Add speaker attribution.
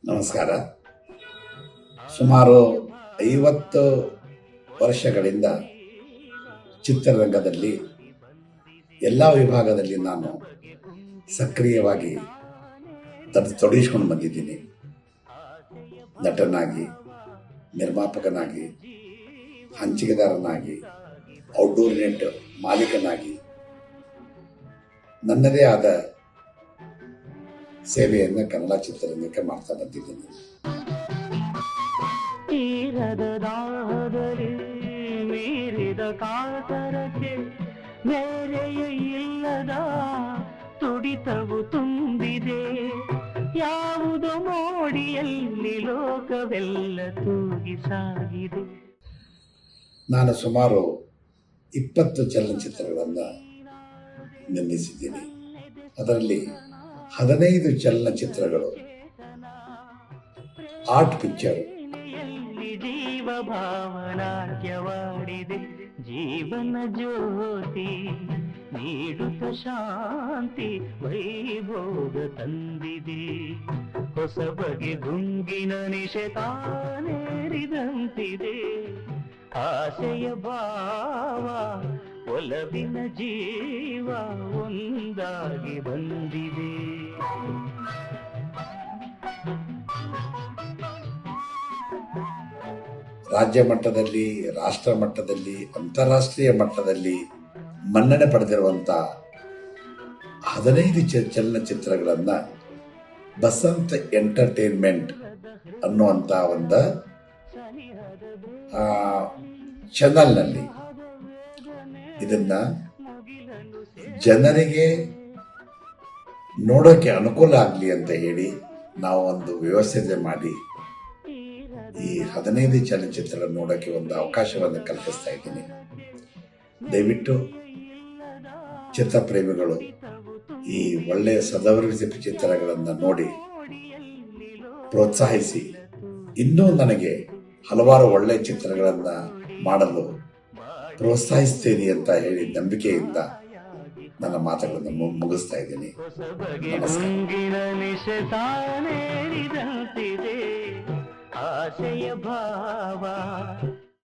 Speaker 1: ನಮಸ್ಕಾರ. ಸುಮಾರು 50 ವರ್ಷಗಳಿಂದ ಚಿತ್ರರಂಗದಲ್ಲಿ ಎಲ್ಲ ವಿಭಾಗದಲ್ಲಿ ನಾನು ಸಕ್ರಿಯವಾಗಿ ತೊಡಗಿಸ್ಕೊಂಡು ಬಂದಿದ್ದೀನಿ. ನಟನಾಗಿ, ನಿರ್ಮಾಪಕನಾಗಿ, ಹಂಚಿಕೆದಾರನಾಗಿ, ಔಟ್ಡೋರ್ ನೆಟ್ ಮಾಲೀಕನಾಗಿ ನನ್ನದೇ ಆದ ಸೇವೆಯನ್ನು ಕನ್ನಡ ಚಿತ್ರರಂಗಕ್ಕೆ ಮಾಡ್ತಾ ಬಂದಿದ್ದೀನಿ.
Speaker 2: ಮೀರಿದ ಕಾತರಕ್ಕೆ ಮೇರೆಯೇ ಇಲ್ಲದ ತುಡಿತವು ತುಂಬಿದೆ. ಯಾವುದೋ ಮೋಡಿಯಲ್ಲಿ ಲೋಕವೆಲ್ಲ ತೂಗಿ ಸಾಗಿದೆ.
Speaker 1: ನಾನು ಸುಮಾರು 20 ಚಲನಚಿತ್ರಗಳನ್ನು ನಿರ್ಮಿಸಿದ್ದೀನಿ. ಅದರಲ್ಲಿ 15 ಚಲನಚಿತ್ರಗಳು ಆರ್ಟ್ ಪಿಕ್ಚರ್.
Speaker 2: ಜೀವ ಭಾವನಾಟ್ಯವಾಡಿದೆ, ಜೀವನ ಜ್ಯೋತಿ ನೀಡುತ್ತ ಶಾಂತಿ ವೈಭೋಗ ತಂದಿದೆ. ಹೊಸ ಬಗೆ ಗುಂಗಿನ ನಿಶೆತಾನೇರಿದಂತಿದೆ. ಆಸೆಯ ಭಾವ ಒಲವಿನ ಜೀವ ಒಂದಾಗಿ ಬಂದಿದೆ.
Speaker 1: ರಾಜ್ಯ ಮಟ್ಟದಲ್ಲಿ, ರಾಷ್ಟ್ರ ಮಟ್ಟದಲ್ಲಿ, ಅಂತಾರಾಷ್ಟ್ರೀಯ ಮಟ್ಟದಲ್ಲಿ ಮನ್ನಣೆ ಪಡೆದಿರುವಂಥ 15 ಚಲನಚಿತ್ರಗಳನ್ನು ಬಸಂತ್ ಎಂಟರ್ಟೈನ್ಮೆಂಟ್ ಅನ್ನುವಂಥ ಒಂದು ಚಾನಲ್ನಲ್ಲಿ ಇದನ್ನ ಜನರಿಗೆ ನೋಡೋಕೆ ಅನುಕೂಲ ಆಗಲಿ ಅಂತ ಹೇಳಿ ನಾವು ಒಂದು ವ್ಯವಸ್ಥೆ ಮಾಡಿ ಈ 15 ಚಲನಚಿತ್ರ ನೋಡೋಕೆ ಒಂದು ಅವಕಾಶವನ್ನು ಕಲ್ಪಿಸ್ತಾ ಇದ್ದೀನಿ. ದಯವಿಟ್ಟು ಚಿತ್ರಪ್ರೇಮಿಗಳು ಈ ಒಳ್ಳೆಯ ಸದವರ್ತಿತ ಚಿತ್ರಗಳನ್ನು ನೋಡಿ ಪ್ರೋತ್ಸಾಹಿಸಿ, ಇನ್ನೂ ನನಗೆ ಹಲವಾರು ಒಳ್ಳೆಯ ಚಿತ್ರಗಳನ್ನು ಮಾಡಲು ಪ್ರೋತ್ಸಾಹಿಸ್ತೀನಿ ಅಂತ ಹೇಳಿ ನಂಬಿಕೆಯಿಂದ ನನ್ನ ಮಾತುಗಳನ್ನು ಮುಗಿಸ್ತಾ ಇದ್ದೀನಿ.
Speaker 2: ಆಸೆಯ ಭಾವ